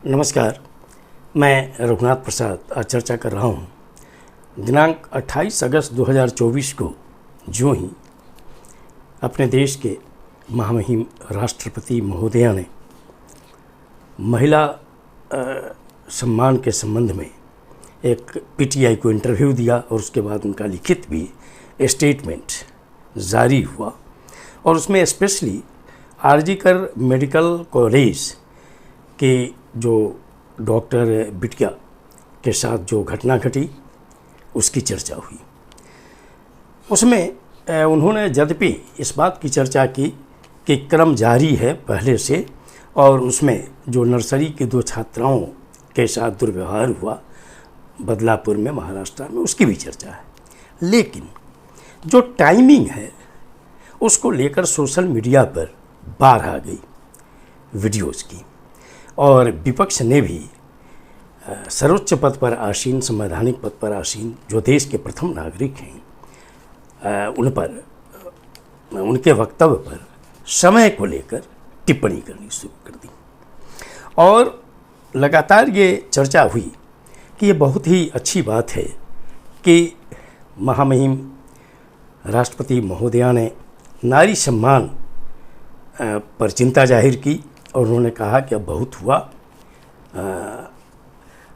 नमस्कार, मैं रघुनाथ प्रसाद आज चर्चा कर रहा हूँ। दिनांक 28 अगस्त 2024 को जो ही अपने देश के महामहिम राष्ट्रपति महोदया ने महिला सम्मान के संबंध में एक पीटीआई को इंटरव्यू दिया और उसके बाद उनका लिखित भी स्टेटमेंट जारी हुआ और उसमें स्पेशली आरजीकर मेडिकल कॉलेज के जो डॉक्टर बिटिया के साथ जो घटना घटी उसकी चर्चा हुई। उसमें उन्होंने यद्यपि इस बात की चर्चा की कि क्रम जारी है पहले से और उसमें जो नर्सरी की 2 छात्राओं के साथ दुर्व्यवहार हुआ बदलापुर में महाराष्ट्र में उसकी भी चर्चा है, लेकिन जो टाइमिंग है उसको लेकर सोशल मीडिया पर बाढ़ आ गई वीडियोज़ की और विपक्ष ने भी सर्वोच्च पद पर आसीन, संवैधानिक पद पर आसीन जो देश के प्रथम नागरिक हैं उन पर उनके वक्तव्य पर समय को लेकर टिप्पणी करनी शुरू कर दी और लगातार ये चर्चा हुई कि ये बहुत ही अच्छी बात है कि महामहिम राष्ट्रपति महोदया ने नारी सम्मान पर चिंता जाहिर की और उन्होंने कहा कि अब बहुत हुआ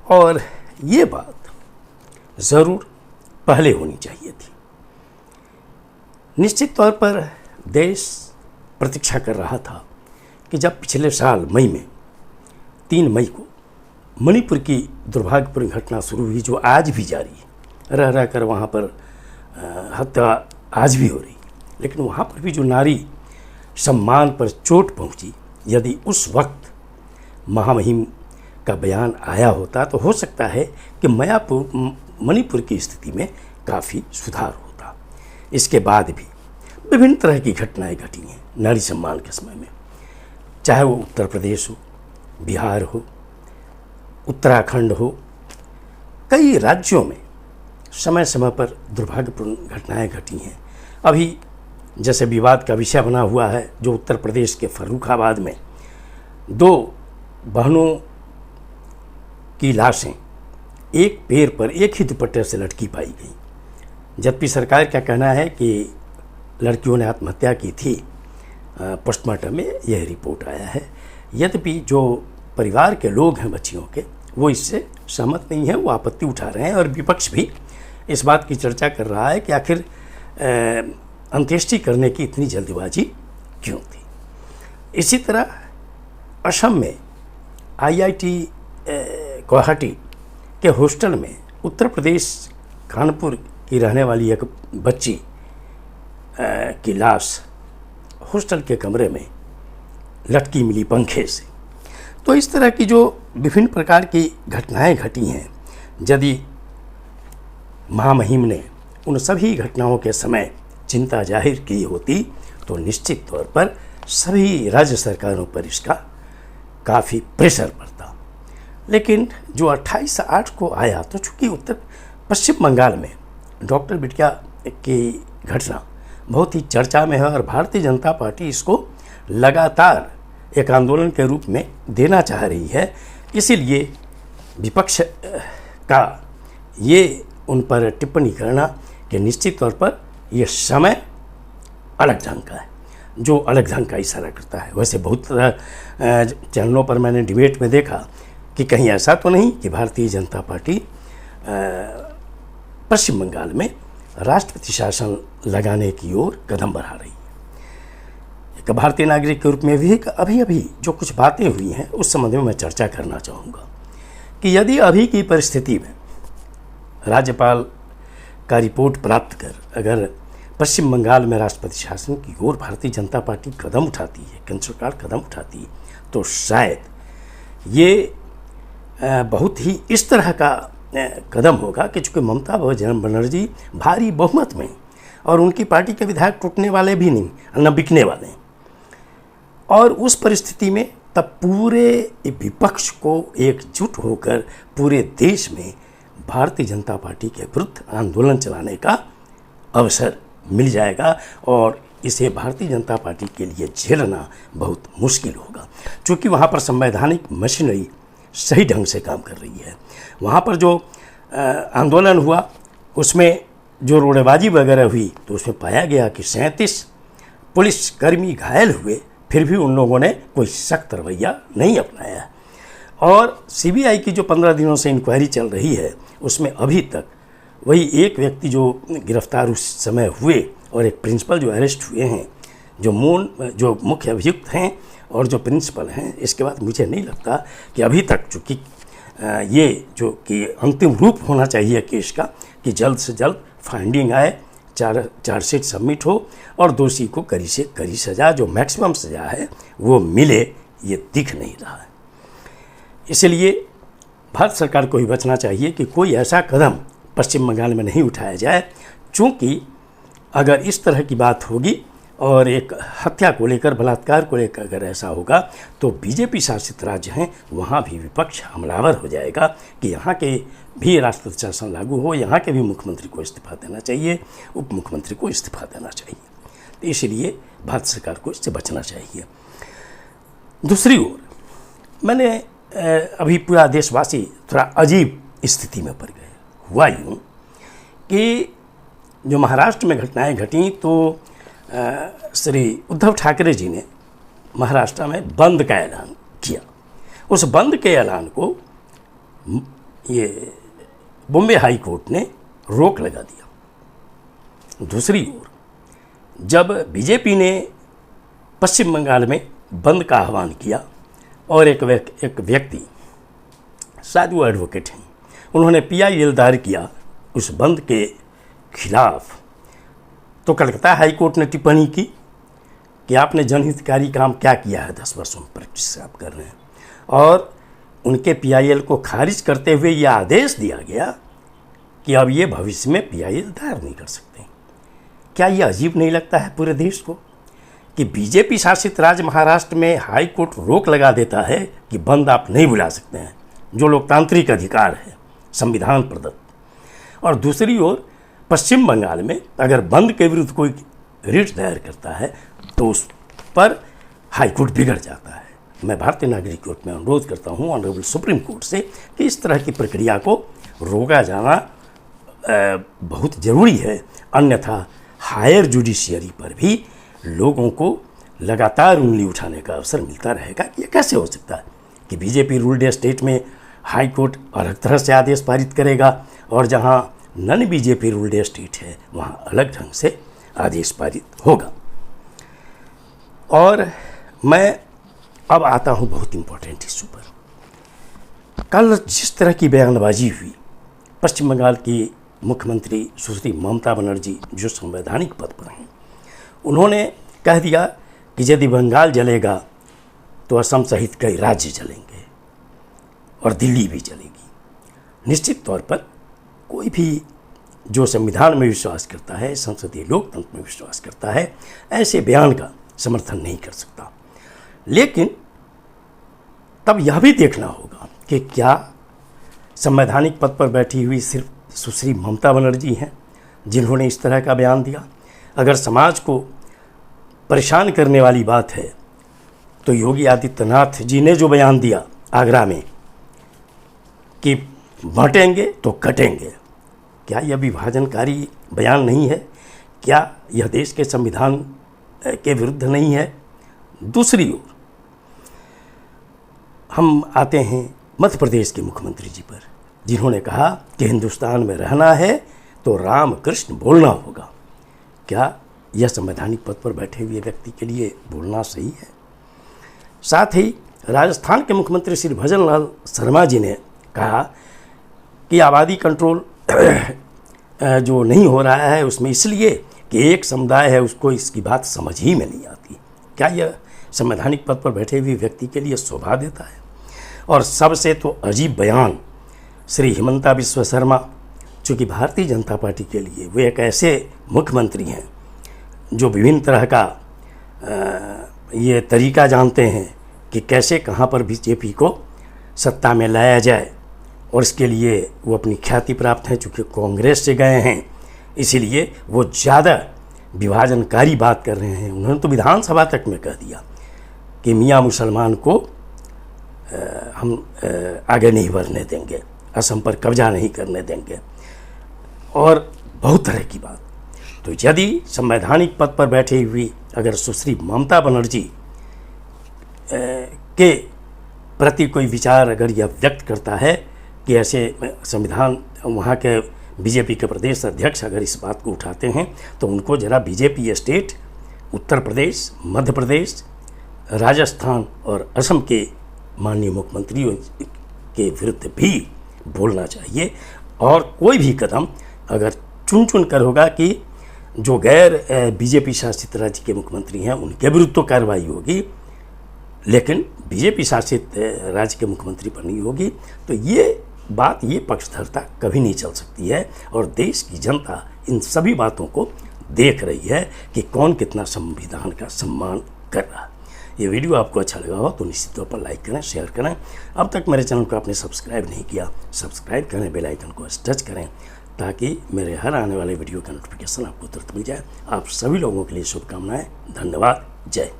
और ये बात ज़रूर पहले होनी चाहिए थी। निश्चित तौर पर देश प्रतीक्षा कर रहा था कि जब पिछले साल मई में 3 मई को मणिपुर की दुर्भाग्यपूर्ण घटना शुरू हुई जो आज भी जारी है, रह रह कर वहाँ पर हत्या आज भी हो रही, लेकिन वहाँ पर भी जो नारी सम्मान पर चोट पहुँची, यदि उस वक्त महामहिम का बयान आया होता तो हो सकता है कि मणिपुर की स्थिति में काफ़ी सुधार होता। इसके बाद भी विभिन्न तरह की घटनाएं घटी हैं नारी सम्मान के समय में, चाहे वो उत्तर प्रदेश हो, बिहार हो, उत्तराखंड हो, कई राज्यों में समय समय पर दुर्भाग्यपूर्ण घटनाएं घटी हैं। अभी जैसे विवाद का विषय बना हुआ है जो उत्तर प्रदेश के फर्रुखाबाद में 2 बहनों की लाशें एक पैर पर एक ही दुपट्टे से लटकी पाई गई, जबकि सरकार का कहना है कि लड़कियों ने आत्महत्या की थी। पोस्टमार्टम में यह रिपोर्ट आया है। यद्यपि जो परिवार के लोग हैं बच्चियों के वो इससे सहमत नहीं है, वो आपत्ति उठा रहे हैं और विपक्ष भी इस बात की चर्चा कर रहा है कि आखिर अंत्येष्टि करने की इतनी जल्दबाजी क्यों थी। इसी तरह असम में आईआईटी गुवाहाटी के हॉस्टल में उत्तर प्रदेश कानपुर की रहने वाली एक बच्ची की लाश हॉस्टल के कमरे में लटकी मिली पंखे से। तो इस तरह की जो विभिन्न प्रकार की घटनाएं घटी हैं, यदि महामहिम ने उन सभी घटनाओं के समय चिंता जाहिर की होती तो निश्चित तौर पर सभी राज्य सरकारों पर इसका काफ़ी प्रेशर पड़ता। लेकिन जो 28/8 को आया तो चूँकि पश्चिम बंगाल में डॉक्टर बिटिया की घटना बहुत ही चर्चा में है और भारतीय जनता पार्टी इसको लगातार एक आंदोलन के रूप में देना चाह रही है, इसीलिए विपक्ष का ये उन पर टिप्पणी करना कि निश्चित तौर पर यह समय अलग ढंग का है, जो अलग ढंग का इशारा करता है। वैसे बहुत चैनलों पर मैंने डिबेट में देखा कि कहीं ऐसा तो नहीं कि भारतीय जनता पार्टी पश्चिम बंगाल में राष्ट्रपति शासन लगाने की ओर कदम बढ़ा रही है। एक भारतीय नागरिक के रूप में भी अभी जो कुछ बातें हुई हैं उस संबंध में मैं चर्चा करना चाहूँगा कि यदि अभी की परिस्थिति में राज्यपाल का रिपोर्ट प्राप्त कर अगर पश्चिम बंगाल में राष्ट्रपति शासन की ओर भारतीय जनता पार्टी कदम उठाती है, केंद्र सरकार कदम उठाती है, तो शायद ये बहुत ही इस तरह का कदम होगा कि चूँकि ममता बनर्जी भारी बहुमत में और उनकी पार्टी के विधायक टूटने वाले भी नहीं, न बिकने वाले, और उस परिस्थिति में तब पूरे विपक्ष को एकजुट होकर पूरे देश में भारतीय जनता पार्टी के विरुद्ध आंदोलन चलाने का अवसर मिल जाएगा और इसे भारतीय जनता पार्टी के लिए झेलना बहुत मुश्किल होगा, क्योंकि वहाँ पर संवैधानिक मशीनरी सही ढंग से काम कर रही है। वहाँ पर जो आंदोलन हुआ उसमें जो रोड़ेबाजी वगैरह हुई तो उसमें पाया गया कि 37 पुलिसकर्मी घायल हुए, फिर भी उन लोगों ने कोई सख्त रवैया नहीं अपनाया। और सीबीआई की जो 15 दिनों से इंक्वायरी चल रही है उसमें अभी तक वही एक व्यक्ति जो गिरफ्तार उस समय हुए और एक प्रिंसिपल जो अरेस्ट हुए हैं, जो मुख्य अभियुक्त हैं और जो प्रिंसिपल हैं, इसके बाद मुझे नहीं लगता कि अभी तक चूँकि ये जो कि अंतिम रूप होना चाहिए केस का कि जल्द से जल्द फाइंडिंग आए, चार्जशीट सबमिट हो और दोषी को कड़ी से कड़ी सज़ा, जो मैक्सिमम सज़ा है वो मिले, ये दिख नहीं रहा है। इसलिए भारत सरकार को ही बचना चाहिए कि कोई ऐसा कदम पश्चिम बंगाल में नहीं उठाया जाए, चूँकि अगर इस तरह की बात होगी और एक हत्या को लेकर, बलात्कार को लेकर अगर ऐसा होगा तो बीजेपी शासित राज्य हैं वहाँ भी विपक्ष हमलावर हो जाएगा कि यहाँ के भी राष्ट्रपति शासन लागू हो, यहाँ के भी मुख्यमंत्री को इस्तीफा देना चाहिए, उप मुख्यमंत्री को इस्तीफा देना चाहिए। तो इसलिए भारत सरकार को इससे बचना चाहिए। दूसरी ओर मैंने अभी पूरा देशवासी थोड़ा अजीब स्थिति में पड़ गए। हुआ यूँ कि जो महाराष्ट्र में घटनाएं घटी तो श्री उद्धव ठाकरे जी ने महाराष्ट्र में बंद का ऐलान किया। उस बंद के ऐलान को ये बॉम्बे हाई कोर्ट ने रोक लगा दिया। दूसरी ओर जब बीजेपी ने पश्चिम बंगाल में बंद का आह्वान किया और एक व्यक्ति, शायद वो एडवोकेट हैं, उन्होंने PIL दायर किया उस बंद के खिलाफ, तो कलकत्ता हाई कोर्ट ने टिप्पणी की कि आपने जनहितकारी काम क्या किया है, 10 वर्षों में प्रैक्टिस से आप कर रहे हैं, और उनके PIL को खारिज करते हुए यह आदेश दिया गया कि अब ये भविष्य में PIL दायर नहीं कर सकते। क्या ये अजीब नहीं लगता है पूरे देश को कि बीजेपी शासित राज्य महाराष्ट्र में हाई कोर्ट रोक लगा देता है कि बंद आप नहीं बुला सकते हैं, जो लोकतांत्रिक अधिकार है संविधान प्रदत्त, और दूसरी ओर पश्चिम बंगाल में अगर बंद के विरुद्ध कोई रिट दायर करता है तो उस पर हाई कोर्ट बिगड़ जाता है। मैं भारतीय नागरिक कोर्ट में अनुरोध करता हूँ ऑनरेबल सुप्रीम कोर्ट से कि इस तरह की प्रक्रिया को रोका जाना बहुत ज़रूरी है, अन्यथा हायर जुडिशियरी पर भी लोगों को लगातार उंगली उठाने का अवसर मिलता रहेगा। ये कैसे हो सकता है कि बीजेपी रूल्ड स्टेट में हाई कोर्ट अलग तरह से आदेश पारित करेगा और जहाँ नन बीजेपी रूल्ड स्टेट है वहाँ अलग ढंग से आदेश पारित होगा। और मैं अब आता हूँ बहुत इम्पोर्टेंट इशू पर। कल जिस तरह की बयानबाजी हुई, पश्चिम बंगाल की मुख्यमंत्री सुश्री ममता बनर्जी जो संवैधानिक पद पर हैं, उन्होंने कह दिया कि यदि बंगाल जलेगा तो असम सहित कई राज्य जलेंगे और दिल्ली भी जलेगी। निश्चित तौर पर कोई भी जो संविधान में विश्वास करता है, संसदीय लोकतंत्र में विश्वास करता है, ऐसे बयान का समर्थन नहीं कर सकता। लेकिन तब यह भी देखना होगा कि क्या संवैधानिक पद पर बैठी हुई सिर्फ सुश्री ममता बनर्जी हैं जिन्होंने इस तरह का बयान दिया। अगर समाज को परेशान करने वाली बात है तो योगी आदित्यनाथ जी ने जो बयान दिया आगरा में कि बांटेंगे तो कटेंगे, क्या यह विभाजनकारी बयान नहीं है? क्या यह देश के संविधान के विरुद्ध नहीं है? दूसरी ओर हम आते हैं मध्य प्रदेश के मुख्यमंत्री जी पर, जिन्होंने कहा कि हिंदुस्तान में रहना है तो राम कृष्ण बोलना होगा। क्या यह संवैधानिक पद पर बैठे हुए व्यक्ति के लिए बोलना सही है? साथ ही राजस्थान के मुख्यमंत्री श्री भजन लाल शर्मा जी ने कहा कि आबादी कंट्रोल जो नहीं हो रहा है उसमें इसलिए कि एक समुदाय है, उसको इसकी बात समझ ही में नहीं आती। क्या यह संवैधानिक पद पर बैठे हुए व्यक्ति के लिए शोभा देता है? और सबसे तो अजीब बयान श्री हिमंता बिस्वा शर्मा, चूँकि भारतीय जनता पार्टी के लिए वे एक ऐसे मुख्यमंत्री हैं जो विभिन्न तरह का ये तरीका जानते हैं कि कैसे कहाँ पर बीजेपी को सत्ता में लाया जाए, और इसके लिए वो अपनी ख्याति प्राप्त हैं। चूँकि कांग्रेस से गए हैं इसीलिए वो ज़्यादा विभाजनकारी बात कर रहे हैं। उन्होंने तो विधानसभा तक में कह दिया कि मियाँ मुसलमान को हम आगे नहीं बढ़ने देंगे, असम पर कब्जा नहीं करने देंगे और बहुत तरह की बात। तो यदि संवैधानिक पद पर बैठी हुई अगर सुश्री ममता बनर्जी के प्रति कोई विचार अगर यह व्यक्त करता है कि ऐसे संविधान, वहाँ के बीजेपी के प्रदेश अध्यक्ष अगर इस बात को उठाते हैं तो उनको जरा बीजेपी स्टेट उत्तर प्रदेश, मध्य प्रदेश, राजस्थान और असम के माननीय मुख्यमंत्रियों के विरुद्ध भी बोलना चाहिए। और कोई भी कदम अगर चुन चुन कर होगा कि जो गैर बीजेपी शासित राज्य के मुख्यमंत्री हैं उनके विरुद्ध तो कार्रवाई होगी, लेकिन बीजेपी शासित राज्य के मुख्यमंत्री पर नहीं होगी। तो ये बात, ये पक्षधरता कभी नहीं चल सकती है और देश की जनता इन सभी बातों को देख रही है कि कौन कितना संविधान का सम्मान कर रहा है। ये वीडियो आपको अच्छा लगा हो तो निश्चित तौर पर लाइक करें, शेयर करें। अब तक मेरे चैनल को आपने सब्सक्राइब नहीं किया, सब्सक्राइब करें, बेल आइकन को टच करें ताकि मेरे हर आने वाले वीडियो का नोटिफिकेशन आपको तुरंत मिल जाए। आप सभी लोगों के लिए शुभकामनाएं। धन्यवाद। जय